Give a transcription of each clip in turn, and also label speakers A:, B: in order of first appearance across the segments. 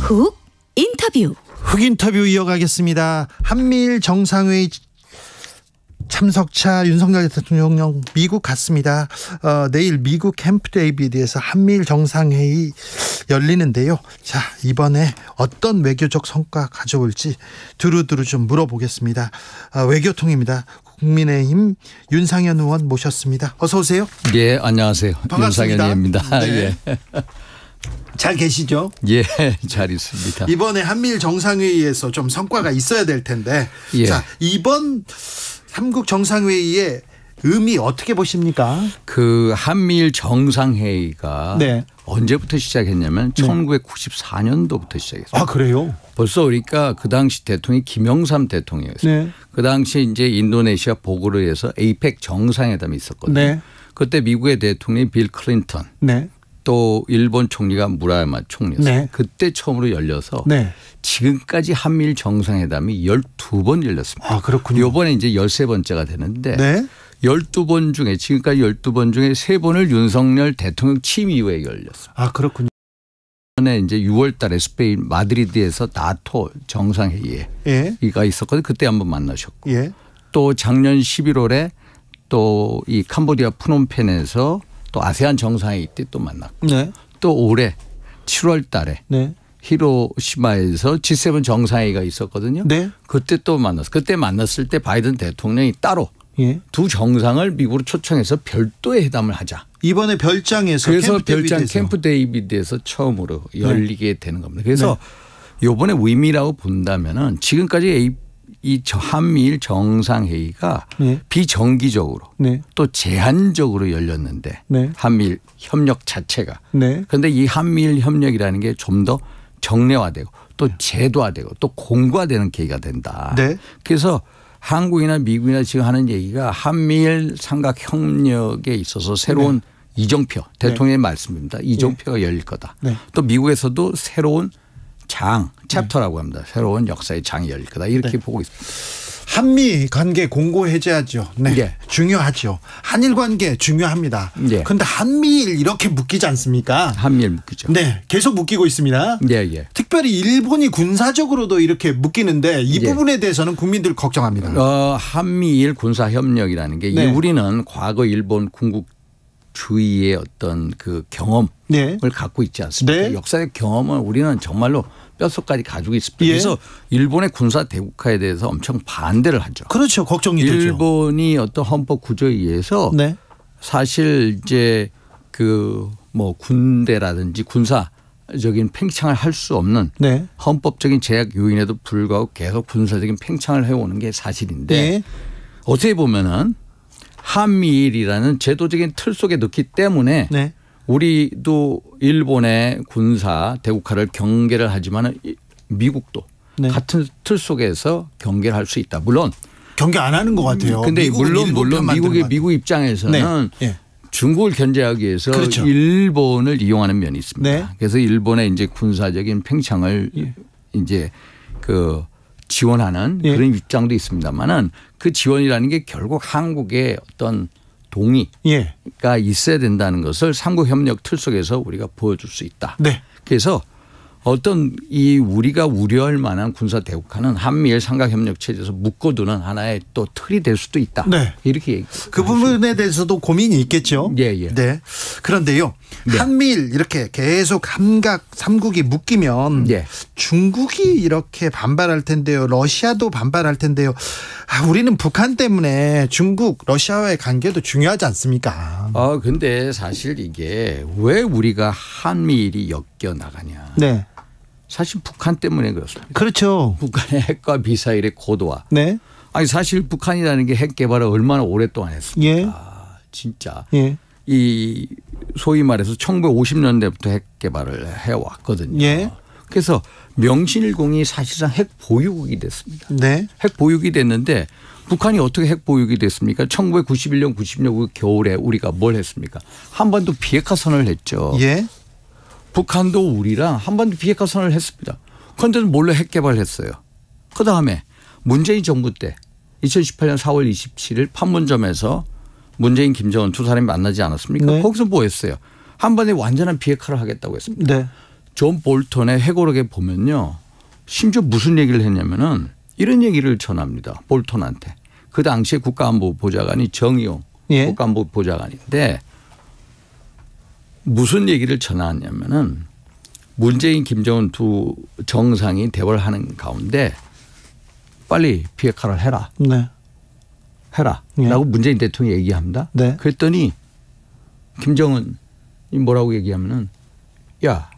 A: 훅 인터뷰.
B: 훅 인터뷰 이어가겠습니다. 한미일 정상회의 참석차 윤석열 대통령 미국 갔습니다. 내일 미국 캠프 데이비드에서 한미일 정상회의 열리는데요. 자, 이번에 어떤 외교적 성과 가져올지 두루두루 좀 물어보겠습니다. 외교통입니다. 국민의힘 윤상현 의원 모셨습니다. 어서 오세요.
C: 예, 안녕하세요.
B: 반갑습니다.
C: 윤상현입니다.
B: 네.
C: 예.
B: 잘 계시죠?
C: 예, 잘 있습니다.
B: 이번에 한미일 정상회의에서 좀 성과가 있어야 될 텐데,
C: 예.
B: 자, 이번 삼국 정상회의의 의미 어떻게 보십니까?
C: 그 한미일 정상회의가
B: 네.
C: 언제부터 시작했냐면 1994년도부터 시작했어요.
B: 아, 그래요?
C: 벌써 그러니까 그 당시 대통령이 김영삼 대통령이었어요.
B: 네.
C: 그 당시 이제 인도네시아 보고르에서 에이펙 정상회담이 있었거든요.
B: 네.
C: 그때 미국의 대통령이 빌 클린턴,
B: 네.
C: 또 일본 총리가 무라야마 총리였어요.
B: 네.
C: 그때 처음으로 열려서
B: 네.
C: 지금까지 한미일 정상회담이 12번 열렸습니다.
B: 아, 그렇군요.
C: 이번에 이제 13번째가 되는데
B: 네.
C: 12번 중에 지금까지 12번 중에 3번을 윤석열 대통령 취임 이후에 열렸습니다.
B: 아, 그렇군요.
C: 이번에 이제 6월 달에 스페인 마드리드에서 나토 정상회의가
B: 예.
C: 있었거든요. 그때 한번 만나셨고
B: 예.
C: 또 작년 11월에 또 이 캄보디아 프놈펜에서 또 아세안 정상회의 때 또 만났고
B: 네.
C: 또 올해 7월 달에
B: 네.
C: 히로시마에서 G7 정상회의가 있었거든요.
B: 네.
C: 그때 또 만났어요. 그때 만났을 때 바이든 대통령이 따로
B: 예.
C: 두 정상을 미국으로 초청해서 별도의 회담을 하자.
B: 이번에 별장에서
C: 그래서
B: 캠프
C: 별장
B: 데이비드에서.
C: 캠프 데이비드에서 처음으로 열리게 되는 겁니다. 그래서 이번에 의미라고 본다면은 지금까지 이 한미일 정상회의가
B: 네.
C: 비정기적으로
B: 네.
C: 또 제한적으로 열렸는데
B: 네.
C: 한미일 협력 자체가.
B: 네.
C: 그런데 이 한미일 협력이라는 게 좀 더 정례화되고 또 제도화되고 또 공고화되는 계기가 된다.
B: 네.
C: 그래서 한국이나 미국이나 지금 하는 얘기가 한미일 삼각 협력에 있어서 새로운 이정표 대통령의 말씀입니다. 이정표가 열릴 거다.
B: 네.
C: 또 미국에서도 새로운 챕터라고 합니다. 새로운 역사의 장이 열릴 거다. 이렇게 보고 있습니다.
B: 한미 관계 공고 해제하죠. 네.
C: 예.
B: 중요하죠. 한일 관계 중요합니다.
C: 예.
B: 그런데 한미일 이렇게 묶이지 않습니까?
C: 한미일 묶이죠.
B: 네. 계속 묶이고 있습니다.
C: 예, 예.
B: 특별히 일본이 군사적으로도 이렇게 묶이는데 이
C: 예.
B: 부분에 대해서는 국민들 걱정합니다.
C: 한미일 군사 협력이라는 게
B: 네.
C: 우리는 과거 일본 군국주의의 어떤 그 경험을
B: 네.
C: 갖고 있지 않습니까?
B: 네.
C: 역사의 경험을 우리는 정말로 뼛속까지 가지고 있습니다.
B: 예.
C: 그래서 일본의 군사 대국화에 대해서 엄청 반대를 하죠.
B: 그렇죠. 걱정이 되죠.
C: 일본이 어떤 헌법 구조에 의해서
B: 네.
C: 사실 이제 그 뭐 군대라든지 군사적인 팽창을 할 수 없는
B: 네.
C: 헌법적인 제약 요인에도 불구하고 계속 군사적인 팽창을 해오는 게 사실인데
B: 네.
C: 어떻게 보면은 한미일이라는 제도적인 틀 속에 넣기 때문에
B: 네.
C: 우리도 일본의 군사 대국화를 경계를 하지만 미국도
B: 네.
C: 같은 틀 속에서 경계를 할 수 있다. 물론
B: 경계 안 하는 것 같아요.
C: 근데
B: 미국은
C: 물론
B: 일본 편 만드는 것 같아요.
C: 미국 입장에서는
B: 네. 예.
C: 중국을 견제하기 위해서
B: 그렇죠.
C: 일본을 이용하는 면이 있습니다.
B: 네.
C: 그래서 일본의 이제 군사적인 팽창을 이제 그 지원하는
B: 예.
C: 그런 입장도 있습니다만은 그 지원이라는 게 결국 한국의 어떤 동의가
B: 예.
C: 있어야 된다는 것을 삼국협력 틀 속에서 우리가 보여줄 수 있다.
B: 네.
C: 그래서 어떤 이 우리가 우려할 만한 군사 대국화는 한미일 삼각협력 체제에서 묶어두는 하나의 또 틀이 될 수도 있다.
B: 네.
C: 이렇게 얘기.
B: 그 부분에 대해서도 고민이 있겠죠.
C: 예, 예.
B: 네. 그런데요.
C: 네.
B: 한미일 이렇게 계속 삼국이 묶이면
C: 예.
B: 중국이 이렇게 반발할 텐데요. 러시아도 반발할 텐데요. 우리는 북한 때문에 중국, 러시아와의 관계도 중요하지 않습니까?
C: 근데 사실 이게 왜 우리가 한미일이 엮여 나가냐.
B: 네.
C: 사실 북한 때문에 그렇습니다.
B: 그렇죠.
C: 북한의 핵과 미사일의 고도화.
B: 네.
C: 아니 사실 북한이라는 게 핵 개발을 얼마나 오랫동안 했습니까?
B: 예.
C: 진짜.
B: 예.
C: 이 소위 말해서 1950년대부터 핵 개발을 해왔거든요.
B: 예.
C: 그래서 명실공히 사실상 핵 보유국이 됐습니다.
B: 네.
C: 핵 보유국이 됐는데 북한이 어떻게 핵 보유국이 됐습니까? 1991년 90년 그 겨울에 우리가 뭘 했습니까? 한반도 비핵화 선언을 했죠.
B: 예.
C: 북한도 우리랑 한반도 비핵화 선언을 했습니다. 그런데 몰래 핵 개발을 했어요. 그다음에 문재인 정부 때 2018년 4월 27일 판문점에서 문재인 김정은 두 사람이 만나지 않았습니까?
B: 네.
C: 거기서 뭐 했어요? 한반도에 완전한 비핵화를 하겠다고 했습니다.
B: 네.
C: 존 볼턴의 회고록에 보면요. 심지어 무슨 얘기를 했냐면은 이런 얘기를 전합니다. 볼턴한테. 그 당시에 국가안보보좌관이 정의용
B: 예.
C: 국가안보보좌관인데 무슨 얘기를 전하냐면은 문재인 김정은 두 정상이 대화를 하는 가운데 빨리 비핵화를 해라.
B: 네.
C: 해라.
B: 예.
C: 라고 문재인 대통령이 얘기합니다.
B: 네.
C: 그랬더니 김정은이 뭐라고 얘기하면은 야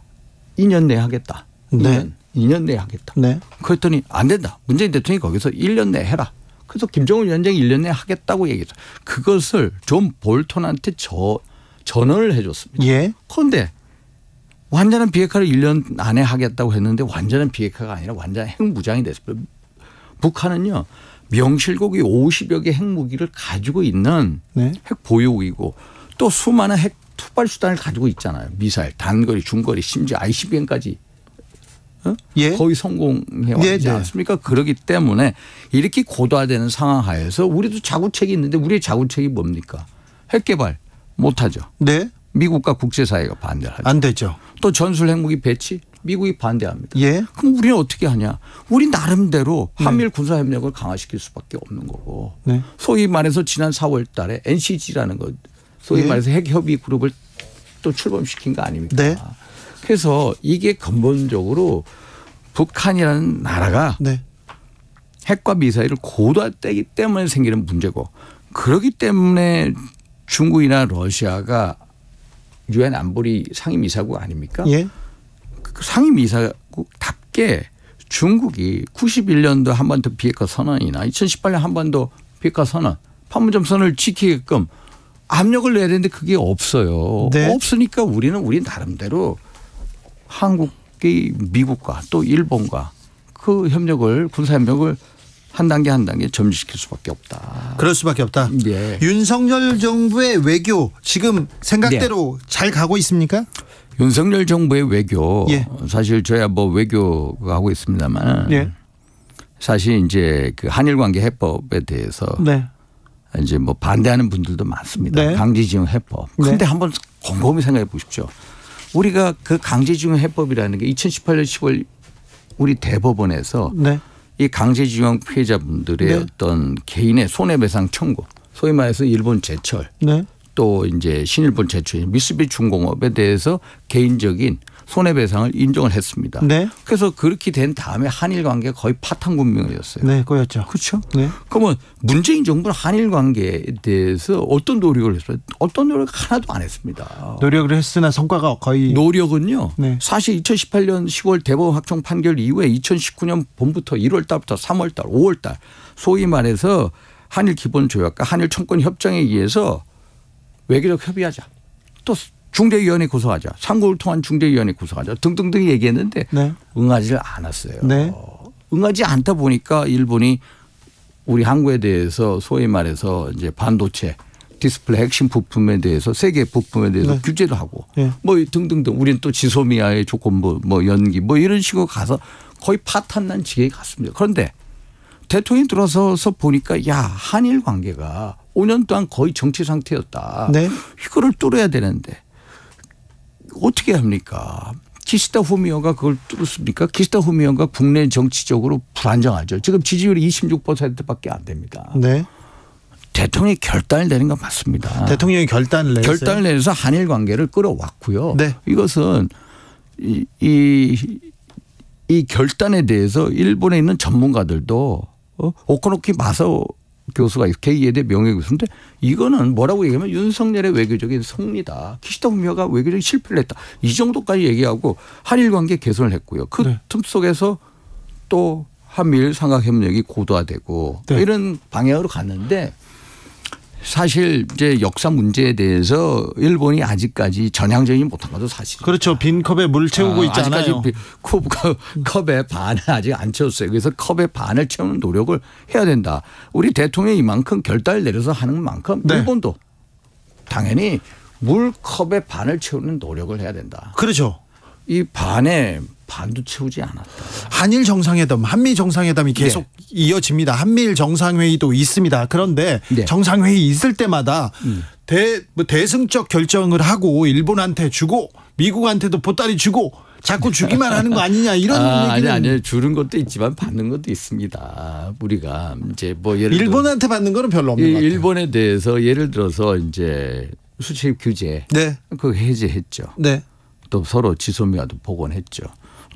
C: 2년 내에 하겠다.
B: 네.
C: 2년 내에 하겠다.
B: 네.
C: 그랬더니 안 된다. 문재인 대통령이 거기서 1년 내에 해라. 그래서 김정은 위원장이 1년 내에 하겠다고 얘기했어. 그것을 존 볼턴한테 전언을 해 줬습니다.
B: 예.
C: 그런데 완전한 비핵화를 1년 안에 하겠다고 했는데 완전한 비핵화가 아니라 완전한 핵무장이 됐습니다. 북한은요. 명실공히 50여 개 핵무기를 가지고 있는
B: 네.
C: 핵 보유국이고 또 수많은 핵 투발 수단을 가지고 있잖아요. 미사일, 단거리, 중거리, 심지어 ICBM까지
B: 예.
C: 거의 성공해 왔지
B: 네, 네.
C: 않습니까? 그렇기 때문에 이렇게 고도화되는 상황 하에서 우리도 자구책이 있는데 우리의 자구책이 뭡니까? 핵 개발 못하죠.
B: 네.
C: 미국과 국제사회가 반대를 하죠.
B: 안 되죠.
C: 또 전술 핵무기 배치 미국이 반대합니다.
B: 예.
C: 그럼 우리는 어떻게 하냐? 우리 나름대로 한미일 군사협력을 강화시킬 수밖에 없는 거고
B: 네.
C: 소위 말해서 지난 4월 달에 NCG라는 것 소위
B: 예.
C: 말해서 핵협의 그룹을 또 출범시킨 거 아닙니까?
B: 네.
C: 그래서 이게 근본적으로 북한이라는 나라가
B: 네.
C: 핵과 미사일을 고도화되기 때문에 생기는 문제고 그렇기 때문에 중국이나 러시아가 유엔 안보리 상임이사국 아닙니까?
B: 예.
C: 그 상임이사국답게 중국이 91년도 한반도 비핵화 선언이나 2018년 한반도 비핵화 선언, 판문점 선언을 지키게끔 압력을 내야 되는데 그게 없어요.
B: 네.
C: 없으니까 우리 나름대로 한국이 미국과 또 일본과 그 협력을 군사협력을 한 단계 한 단계 점진시킬 수밖에 없다.
B: 그럴 수밖에 없다.
C: 네.
B: 윤석열 정부의 외교 지금 생각대로 잘 가고 있습니까?
C: 윤석열 정부의 외교
B: 예.
C: 사실 저야 뭐 외교가 하고 있습니다만
B: 예.
C: 사실 이제 그 한일 관계 해법에 대해서
B: 네.
C: 이제 뭐 반대하는 분들도 많습니다.
B: 네.
C: 강제징용 해법.
B: 네.
C: 그런데 한번 곰곰이 생각해 보십시오. 우리가 그 강제징용 해법이라는 게 2018년 10월 우리 대법원에서
B: 네.
C: 이 강제징용 피해자분들의
B: 네.
C: 어떤 개인의 손해배상 청구, 소위 말해서 일본 제철,
B: 네.
C: 또 이제 신일본 제철, 미쓰비시 중공업에 대해서 개인적인 손해배상을 인정을 했습니다.
B: 네.
C: 그래서 그렇게 된 다음에 한일 관계가 거의 파탄군명이었어요.
B: 네. 꼬였죠.
C: 그렇죠.
B: 네.
C: 그러면 문재인 정부는 한일 관계에 대해서 어떤 노력을 했어요? 어떤 노력 하나도 안 했습니다.
B: 노력을 했으나 성과가 거의
C: 노력은요.
B: 네.
C: 사실 2018년 10월 대법원 확정 판결 이후에 2019년 봄부터 1월 달부터 3월 달, 5월 달 소위 말해서 한일 기본조약과 한일 청구협정에 의해서 외교적 협의하자. 또 중재위원회 구성하자. 상고를 통한 중재위원회 구성하자. 등등등 얘기했는데
B: 네.
C: 응하지를 않았어요.
B: 네.
C: 응하지 않다 보니까 일본이 우리 한국에 대해서 소위 말해서 이제 반도체 디스플레이 핵심 부품에 대해서 세계 부품에 대해서
B: 네.
C: 규제도 하고
B: 네.
C: 뭐 등등등 우리는 또 지소미아의 조건부 뭐 연기 뭐 이런 식으로 가서 거의 파탄난 지경에 갔습니다. 그런데 대통령이 들어서서 보니까 야 한일 관계가 5년 동안 거의 정치 상태였다.
B: 네.
C: 이거를 뚫어야 되는데 어떻게 합니까? 기시다 후미오가 그걸 뚫었습니까? 기시다 후미오가 국내 정치적으로 불안정하죠. 지금 지지율이 26%밖에 안 됩니다.
B: 네.
C: 대통령이 결단을 내는 건 맞습니다.
B: 대통령이 결단을 내렸어요.
C: 결단을 내서 한일 관계를 끌어왔고요.
B: 네.
C: 이것은 이 결단에 대해서 일본에 있는 전문가들도 오코노키 마사오 교수가 K예대 명예교수인데 이거는 뭐라고 얘기하면 윤석열의 외교적인 승리다. 기시다 후미오가 외교적인 실패를 했다. 이 정도까지 얘기하고 한일 관계 개선을 했고요. 그
B: 네.
C: 틈 속에서 또 한미일 삼각협력이 고도화되고
B: 네.
C: 이런 방향으로 갔는데 사실 이제 역사 문제에 대해서 일본이 아직까지 전향적이지 못한 것도 사실이에요.
B: 그렇죠. 빈 컵에 물 채우고 있잖아요.
C: 아직까지 컵에 반을 아직 안 채웠어요. 그래서 컵에 반을 채우는 노력을 해야 된다. 우리 대통령이 이만큼 결단을 내려서 하는 만큼
B: 네.
C: 일본도 당연히 물컵에 반을 채우는 노력을 해야 된다.
B: 그렇죠.
C: 이 반에 반도 채우지 않았다.
B: 한일 정상회담, 한미 정상회담이 계속 이어집니다. 한미일 정상회의도 있습니다. 그런데
C: 네.
B: 정상회의 있을 때마다 대승적 결정을 하고 일본한테 주고 미국한테도 보따리 주고 자꾸 주기만 하는 거 아니냐 이런 얘기는.
C: 아니 주는 것도 있지만 받는 것도 있습니다. 우리가 이제 뭐 예를 들어
B: 일본한테 받는 거는 별로 없는 것 같아요.
C: 일본에 대해서 예를 들어서 이제 수출 규제
B: 네.
C: 그거 해제했죠.
B: 네.
C: 또 서로 지소미아도 복원했죠.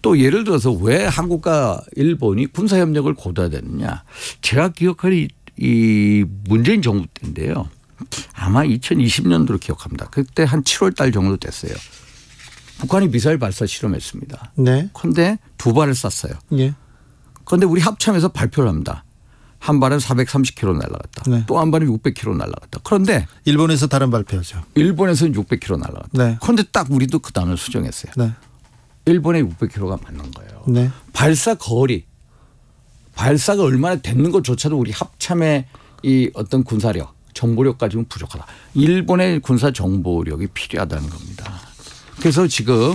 C: 또 예를 들어서 왜 한국과 일본이 군사협력을 고도해야 되느냐. 제가 기억하는 이 문재인 정부 때인데요. 아마 2020년도로 기억합니다. 그때 한 7월 달 정도 됐어요. 북한이 미사일 발사 실험했습니다.
B: 네.
C: 그런데 2발을 쐈어요.
B: 예.
C: 그런데 우리 합참에서 발표를 합니다. 한 발은 430km 날아갔다.
B: 네.
C: 또 한 발은 600km 날아갔다. 그런데
B: 일본에서 다른 발표죠.
C: 일본에서는 600km 날아갔다.
B: 네.
C: 그런데 딱 우리도 그 단어를 수정했어요.
B: 네.
C: 일본의 600km가 맞는 거예요.
B: 네.
C: 발사 거리, 발사가 얼마나 됐는 것조차도 우리 합참의 이 어떤 군사력, 정보력 가지고는 부족하다. 일본의 군사 정보력이 필요하다는 겁니다. 그래서 지금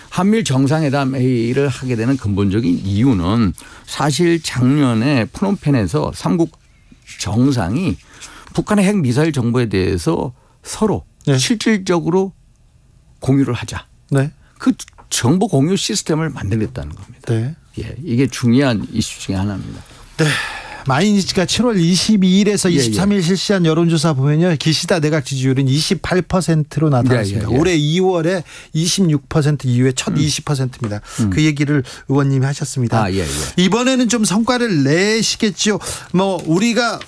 C: 한미일 정상회담 회의를 하게 되는 근본적인 이유는 사실 작년에 프놈펜에서 3국 정상이 북한의 핵 미사일 정보에 대해서 서로
B: 네.
C: 실질적으로 공유를 하자.
B: 네.
C: 그 정보 공유 시스템을 만들겠다는 겁니다.
B: 네.
C: 예, 이게 중요한 이슈 중에 하나입니다.
B: 네. 마이니치가 7월 22일에서 23일 실시한 여론조사 보면요. 기시다 내각 지지율은 28%로 나타났습니다. 올해 2월에 26% 이후에 첫 20%입니다. 그 얘기를 의원님이 하셨습니다. 이번에는 좀 성과를 내시겠죠. 뭐 우리가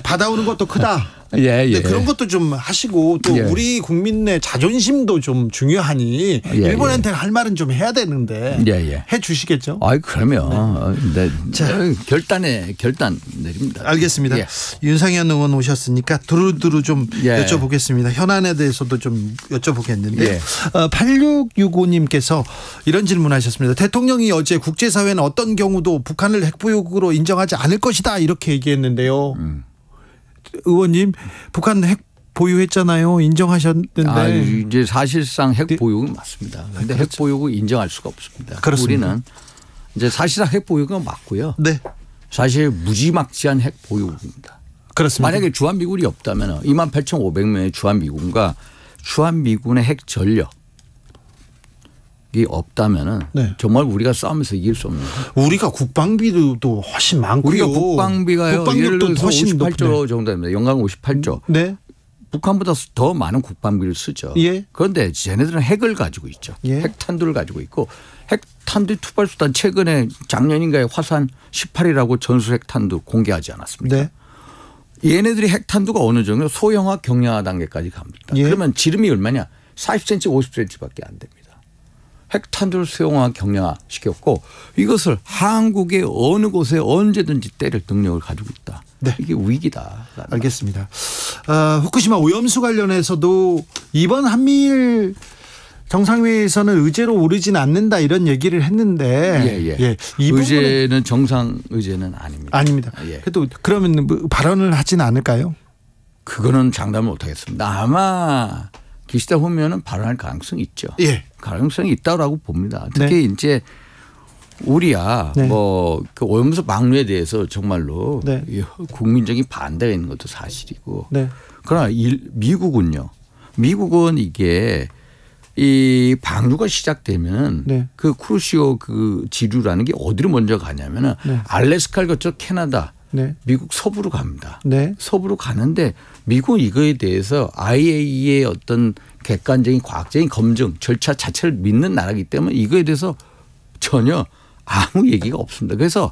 B: 받아오는 것도 크다. 그런 것도 좀 하시고 또 우리 국민의 자존심도 좀 중요하니 일본한테 할 말은 좀 해야 되는데 해 주시겠죠?
C: 그러면
B: 네.
C: 자, 결단 내립니다.
B: 알겠습니다. 윤상현 의원 오셨으니까 두루두루 좀 여쭤보겠습니다. 현안에 대해서도 좀 여쭤보겠는데 8665님께서 이런 질문하셨습니다. 대통령이 어제 국제사회는 어떤 경우도 북한을 핵보유국으로 인정하지 않을 것이다 이렇게 얘기했는데요. 의원님 북한 핵 보유했잖아요. 인정하셨는데.
C: 이제 사실상 핵 보유는 맞습니다. 그런데 핵 보유국 인정할 수가 없습니다.
B: 그렇습니다.
C: 우리는 이제 사실상 핵 보유가 맞고요.
B: 네.
C: 사실 무지막지한 핵 보유국입니다.
B: 그렇습니다.
C: 만약에 주한미군이 없다면 28,500명의 주한미군과 주한미군의 핵 전력이 없다면은 정말 우리가 싸우면서 이길 수 없는 거예요.
B: 우리가 국방비도 훨씬 많고요.
C: 우리가 국방비가요. 예를 들어서
B: 훨씬
C: 58조 정도 됩니다. 연간 58조.
B: 네.
C: 북한보다 더 많은 국방비를 쓰죠. 그런데 쟤네들은 핵을 가지고 있죠. 핵탄두를 가지고 있고 핵탄두 투발수단 최근에 작년인가에 화산 18이라고 전술 핵탄두 공개하지 않았습니까? 얘네들이 핵탄두가 어느 정도 소형화 경량화 단계까지 갑니다. 그러면 지름이 얼마냐? 40cm 50cm밖에 안 됩니다. 핵탄두를 소형화 경량화 시켰고 이것을 한국의 어느 곳에 언제든지 때릴 능력을 가지고 있다. 이게 위기다.
B: 알겠습니다. 후쿠시마 오염수 관련해서도 이번 한미일 정상회의에서는 의제로 오르지는 않는다 이런 얘기를 했는데
C: 이 의제는 정상 의제는 아닙니다.
B: 아닙니다. 그래도 그러면 발언을 하지는 않을까요?
C: 그거는 장담을 못하겠습니다. 아마 기시다 후면은 발언할 가능성이 있죠. 가능성이 있다고 봅니다. 특히 이제 우리야 그 오염수 방류에 대해서 정말로 국민적인 반대가 있는 것도 사실이고 그러나 미국은요. 미국은 이게 이 방류가 시작되면 그 쿠르시오 그 지류라는 게 어디로 먼저 가냐면은 알래스카를 거쳐 캐나다 미국 서부로 갑니다. 서부로 가는데 미국은 이거에 대해서 IAEA의 어떤 객관적인 과학적인 검증 절차 자체를 믿는 나라이기 때문에 이거에 대해서 전혀 아무 얘기가 없습니다. 그래서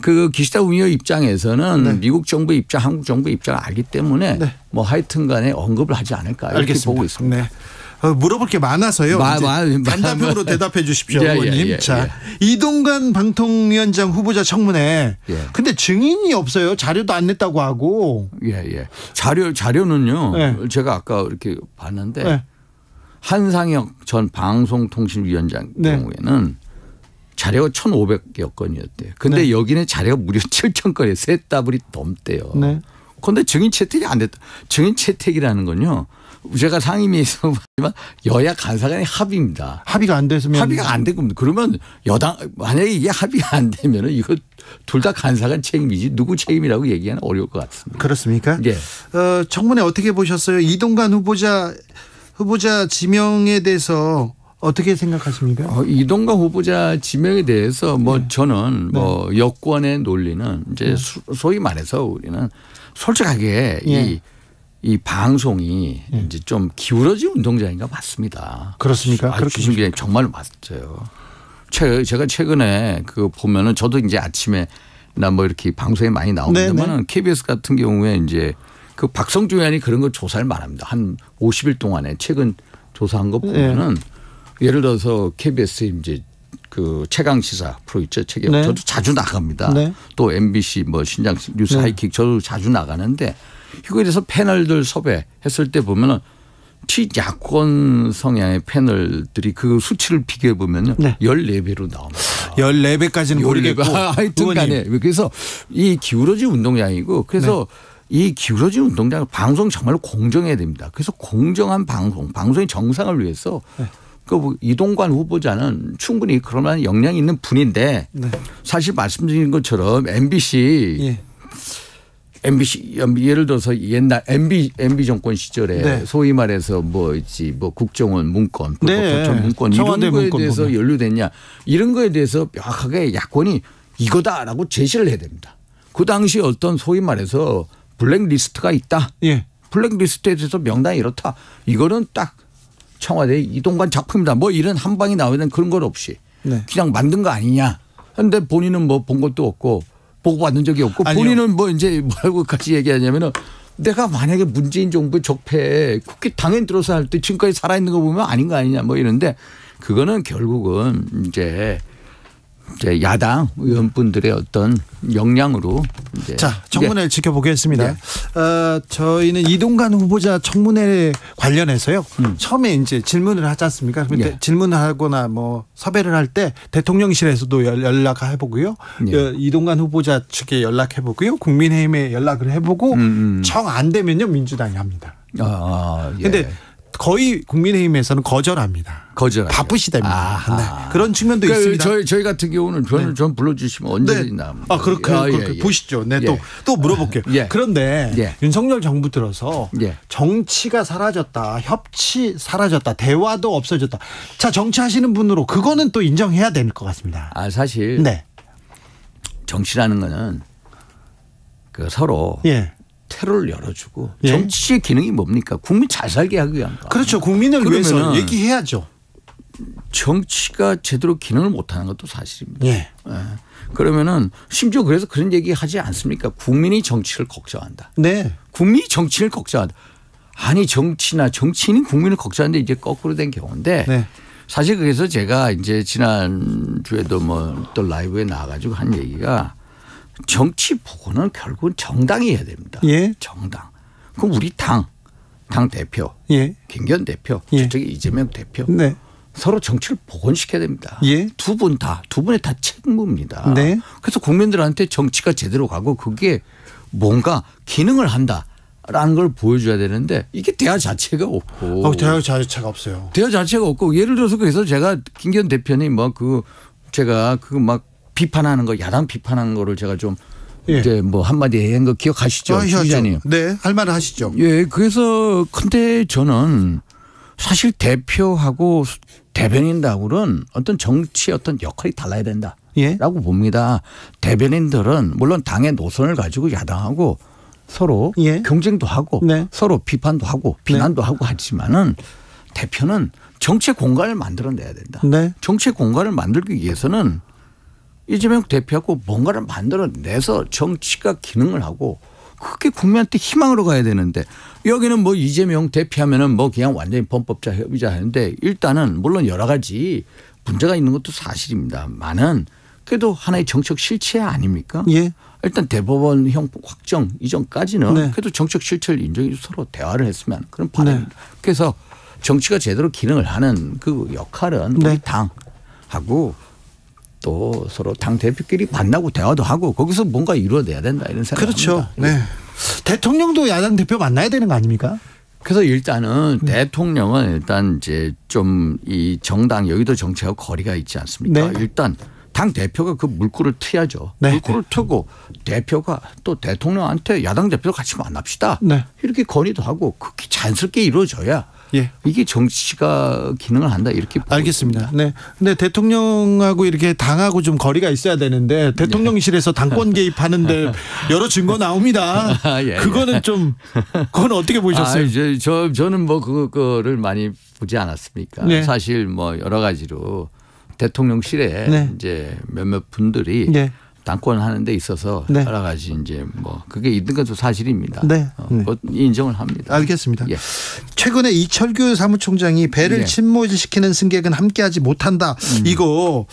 C: 그 기시다 후미오 입장에서는 미국 정부의 입장, 한국 정부의 입장을 알기 때문에 뭐 하여튼 간에 언급을 하지 않을까 이렇게 보고 있습니다.
B: 물어볼 게 많아서요. 단답형으로 대답해 주십시오. 의원님. 자, 이동관 방통위원장 후보자 청문회. 근데 증인이 없어요. 자료도 안 냈다고 하고. 자료는요. 제가 아까 이렇게 봤는데 한상혁 전 방송통신위원장 경우에는 자료가 1,500여 건이었대요. 근데 여기는 자료가 무려 7,000건이에요. 세 따블이 넘대요. 그런데 증인 채택이 안 됐다. 증인 채택이라는 건요. 제가 상임위에서 봤지만 여야 간사 간의 합의입니다. 합의가 안 됐으면.
C: 합의가 안 되고 그러면 여당 만약에 이게 합의가 안 되면 이거 둘 다 간사 간 책임이지 누구 책임이라고 얘기하는 어려울 것 같습니다.
B: 그렇습니까? 청문회 어떻게 보셨어요? 이동관 후보자 지명에 대해서 어떻게 생각하십니까?
C: 이동관 후보자 지명에 대해서 뭐 저는 뭐 여권의 논리는 이제 소위 말해서 우리는 솔직하게 이 방송이 이제 좀 기울어진 운동장인가 맞습니다.
B: 그렇습니까?
C: 그렇게 준비해 정말 맞죠. 제가 최근에 그 보면은 저도 이제 아침에 나 뭐 이렇게 방송에 많이 나오는데만은 KBS 같은 경우에 이제 그 박성주 의원이 그런 거 조사를 말합니다. 한 50일 동안에 최근 조사한 거 보면은 예를 들어서 KBS 이제 그 최강 시사 프로 있죠. 저도 자주 나갑니다. 또 MBC 뭐 신장 뉴스 하이킥 저도 자주 나가는데 이거에 대해서 패널들 섭외했을 때 보면은 야권 성향의 패널들이 그 수치를 비교해 보면요. 14배로 나옵니다.
B: 14배까지는 모르겠고.
C: 하여튼 간에. 그래서 이 기울어진 운동장이고 그래서 이 기울어진 운동장을 방송 정말로 공정해야 됩니다. 그래서 공정한 방송의 정상을 위해서 그 이동관 후보자는 충분히 그럴 만한 역량이 있는 분인데 사실 말씀드린 것처럼 MBC 예를 들어서 옛날 MB 정권 시절에 소위 말해서 뭐 있지 뭐 국정원 문건, 도청 문건 이런 거에 대해서 보면. 연루됐냐 이런 거에 대해서 명확하게 야권이 이거다라고 제시를 해야 됩니다. 그 당시 어떤 소위 말해서 블랙리스트가 있다. 블랙리스트에 대해서 명단이 이렇다. 이거는 딱 청와대 이동관 작품이다. 뭐 이런 한 방이 나와야 되는 그런 것 없이 그냥 만든 거 아니냐. 그런데 본인은 뭐 본 것도 없고 보고받는 적이 없고 본인은 뭐 이제 뭐라고까지 얘기하냐면은 내가 만약에 문재인 정부 적폐에 국회 당연 들어서 할 때 지금까지 살아있는 거 보면 아닌 거 아니냐 뭐 이런데 그거는 결국은 이제 야당 의원분들의 어떤 역량으로 이제
B: 자 청문회를 지켜보겠습니다. 저희는 이동관 후보자 청문회 관련해서요. 처음에 이제 질문을 하지 않습니까? 그런데 질문을 하거나 뭐 섭외를 할 때 대통령실에서도 연락해보고요. 이동관 후보자 측에 연락해보고요. 국민의힘에 연락을 해보고 정 안 되면요 민주당이 합니다. 그런데 거의 국민의힘에서는 거절합니다. 바쁘시답니다. 그런 측면도 있습니다.
C: 저희 같은 경우는 저는 불러주시면 언제든지 나옵니다.
B: 그렇게 보시죠. 또 물어볼게요. 그런데 윤석열 정부 들어서 정치가 사라졌다. 협치 사라졌다. 대화도 없어졌다. 자 정치하시는 분으로 그거는 또 인정해야 될 것 같습니다.
C: 사실 정치라는 거는 그 서로 테러를 열어주고 정치의 기능이 뭡니까? 국민 잘 살게 하기 위한 거.
B: 그렇죠. 국민을 위해서 얘기해야죠.
C: 정치가 제대로 기능을 못하는 것도 사실입니다. 그러면은 심지어 그래서 그런 얘기 하지 않습니까? 국민이 정치를 걱정한다. 국민이 정치를 걱정한다. 아니 정치인이 국민을 걱정하는데 이제 거꾸로 된 경우인데 사실 그래서 제가 이제 지난주에도 뭐 또 라이브에 나와가지고 한 얘기가 정치 보고는 결국은 정당이 해야 됩니다. 정당. 그럼 우리 당 대표, 김기현 대표, 저쪽에 이재명 대표 서로 정치를 복원시켜야 됩니다. 두 분의 다 책무입니다. 그래서 국민들한테 정치가 제대로 가고 그게 뭔가 기능을 한다라는 걸 보여줘야 되는데 이게 대화 자체가 없고.
B: 대화 자체가 없어요.
C: 대화 자체가 없고 예를 들어서 그래서 제가 김기현 대표님 제가 막 비판하는 거 야당 비판하는 거를 제가 좀 이제 뭐 한마디 한 거 기억하시죠? 기자님.
B: 할 말을 하시죠.
C: 그래서 근데 저는 사실 대표하고 대변인하고는 어떤 정치의 어떤 역할이 달라야 된다라고 봅니다. 대변인들은 물론 당의 노선을 가지고 야당하고 서로 경쟁도 하고 서로 비판도 하고 비난도 하고 하지만은 대표는 정치의 공간을 만들어내야 된다. 정치의 공간을 만들기 위해서는 이재명 대표하고 뭔가를 만들어내서 정치가 기능을 하고 그게 국민한테 희망으로 가야 되는데 여기는 뭐 이재명 대표하면은 뭐 그냥 완전히 범법자 협의자 하는데 일단은 물론 여러 가지 문제가 있는 것도 사실입니다만은 그래도 하나의 정책 실체 아닙니까? 일단 대법원 형법 확정 이전까지는 그래도 정책 실체를 인정해 서로 대화를 했으면 그런 바람입니다. 그래서 정치가 제대로 기능을 하는 그 역할은 우리 당하고 또 서로 당 대표끼리 만나고 대화도 하고 거기서 뭔가 이루어내야 된다 이런 생각입니다.
B: 그렇죠. 대통령도 야당 대표 만나야 되는 거 아닙니까?
C: 그래서 일단은 대통령은 일단 이제 좀 이 정당 여의도 정치하고 거리가 있지 않습니까? 일단 당 대표가 그 물꼬를 트야죠. 물꼬를 트고 대표가 또 대통령한테 야당 대표 같이 만납시다. 이렇게 건의도 하고 그렇게 자연스럽게 이루어져야
B: 예.
C: 이게 정치가 기능을 한다 이렇게
B: 알겠습니다. 네. 근데 대통령하고 이렇게 당하고 좀 거리가 있어야 되는데 대통령실에서 당권 개입하는데 여러 증거 나옵니다.
C: 예,
B: 그거는 좀 그건 어떻게 보셨어요?
C: 저는 뭐 그거를 많이 보지 않았습니까?
B: 네.
C: 사실 뭐 여러 가지로 대통령실에
B: 네.
C: 이제 몇몇 분들이
B: 네.
C: 당권 하는 데 있어서
B: 네.
C: 여러 가지 이제 뭐 그게 있는 것도 사실입니다.
B: 네.
C: 그것 인정을 합니다.
B: 알겠습니다.
C: 예.
B: 최근에 이철규 사무총장이 배를
C: 네.
B: 침몰시키는 승객은 함께하지 못한다. 이거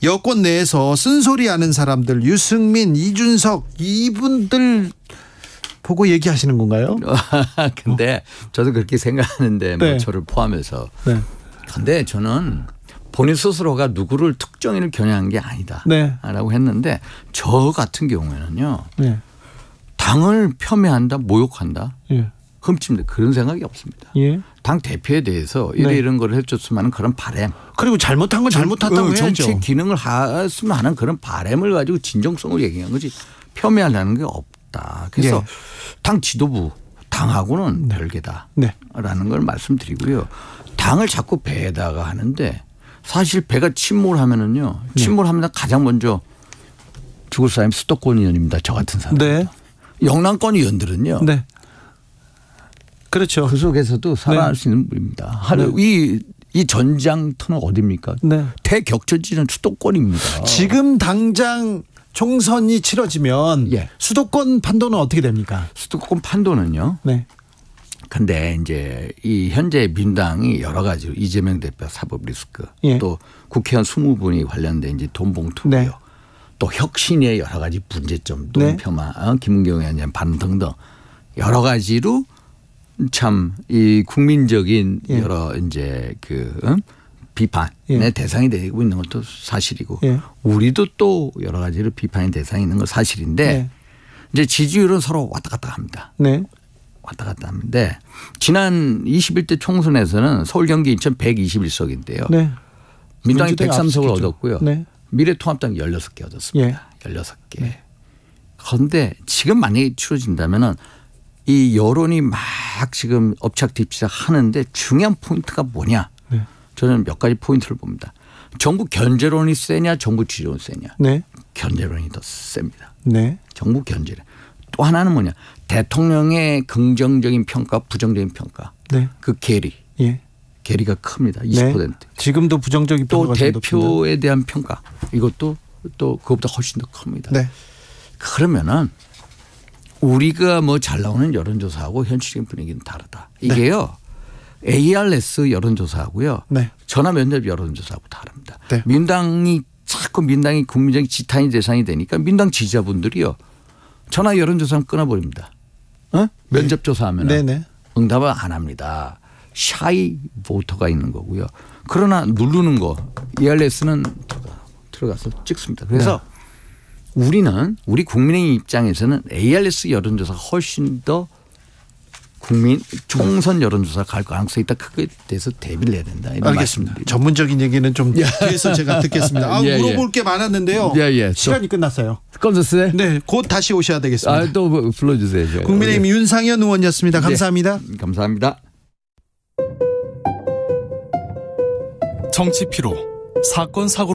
B: 여권 내에서 쓴소리하는 사람들 유승민, 이준석 이분들 보고 얘기하시는 건가요?
C: 근데 저도 그렇게 생각하는데 뭐
B: 네.
C: 저를 포함해서.
B: 네.
C: 근데 저는 본인 스스로가 누구를 특정인을 겨냥한 게 아니다.
B: 네.
C: 라고 했는데 저 같은 경우에는요.
B: 네.
C: 당을 폄훼한다, 모욕한다,
B: 예.
C: 흠집니다. 그런 생각이 없습니다.
B: 예.
C: 당 대표에 대해서
B: 네.
C: 이런 걸 해줬으면 하는 그런 바람.
B: 그리고 잘못한 건 잘못했다고 해야죠.
C: 정치 기능을 했으면 하는 그런 바람을 가지고 진정성을 얘기한 거지 폄훼하려는 게 없다. 그래서
B: 예.
C: 당 지도부 당하고는 별개다라는
B: 네.
C: 걸 말씀드리고요. 당을 자꾸 배에다가 하는데 사실 배가 침몰하면은요. 침몰하면 가장 먼저 죽을 사람이 수도권 의원입니다. 저 같은 사람.
B: 네.
C: 영남권 의원들은요.
B: 네. 그렇죠.
C: 그 속에서도 살아날 수 있는 분입니다. 이 전장터는 어디입니까?
B: 네.
C: 대격전지는 수도권입니다.
B: 지금 당장 총선이 치러지면
C: 예.
B: 수도권 판도는 어떻게 됩니까?
C: 수도권 판도는요.
B: 네.
C: 근데 이제 이 현재 민당이 여러 가지로 이재명 대표 사법 리스크
B: 예.
C: 또 국회의원 20분이 관련된 이제 돈 봉투고요.
B: 네.
C: 또 혁신의 여러 가지 문제점,
B: 네.
C: 논평화, 김은경 의원의 반응 등등 여러 가지로 참 이 국민적인
B: 예.
C: 여러 이제 그 비판의
B: 예.
C: 대상이 되고 있는 것도 사실이고
B: 예.
C: 우리도 또 여러 가지로 비판의 대상이 있는 건 사실인데
B: 네.
C: 이제 지지율은 서로 왔다 갔다 합니다.
B: 네.
C: 왔다 갔다 하는데 지난 21대 총선에서는 서울 경기 인천 121석인데요.
B: 네.
C: 민주당이
B: 민주당이
C: 103석을
B: 앞섰겠죠.
C: 얻었고요.
B: 네.
C: 미래통합당이 16개 얻었습니다.
B: 예.
C: 16개. 그런데 지금 만약에 치러진다면은 이 여론이 막 지금 엎착뒤치락 하는데 중요한 포인트가 뭐냐.
B: 네.
C: 저는 몇 가지 포인트를 봅니다. 정부 견제론이 세냐 정부 지지론이 세냐.
B: 네.
C: 견제론이 더 셉니다.
B: 네.
C: 정부 견제론. 또 하나는 뭐냐. 대통령의 긍정적인 평가 부정적인 평가.
B: 네.
C: 그 괴리.
B: 예.
C: 괴리가 큽니다. 20%.
B: 네. 지금도 부정적인
C: 또
B: 평가가 좀
C: 대표에 대한 평가. 이것도 또 그것보다 훨씬 더 큽니다.
B: 높습니다. 네.
C: 그러면은 우리가 뭐 잘 나오는 여론조사하고 현실적인 분위기는 다르다. 이게요. ARS 여론조사하고요.
B: 네.
C: 전화 면접 여론조사하고 다릅니다.
B: 네.
C: 민당이 국민적인 지탄이 대상이 되니까 민당 지지자분들이요. 전화 여론조사는 끊어버립니다. 면접조사하면
B: 네네.
C: 응답을 안 합니다. 샤이 보터가 있는 거고요. 그러나 누르는 거 ARS는 들어가서 찍습니다. 그래서 우리 국민의 입장에서는 ARS 여론조사가 훨씬 더 국민 총선 여론조사 갈 가능성이 있다. 그거에 대해서 대비를 해야 된다. 이런
B: 알겠습니다.
C: 말씀드립니다.
B: 전문적인 얘기는 좀 뒤에서 제가 듣겠습니다.
C: 예,
B: 물어볼 게 많았는데요.
C: 예.
B: 시간이 끝났어요.
C: 껌졌어요?
B: 네, 곧 다시 오셔야 되겠습니다.
C: 또 불러주세요.
B: 국민의힘 윤상현 의원이었습니다. 감사합니다.
C: 네, 감사합니다.
A: 정치 피로, 사건 사고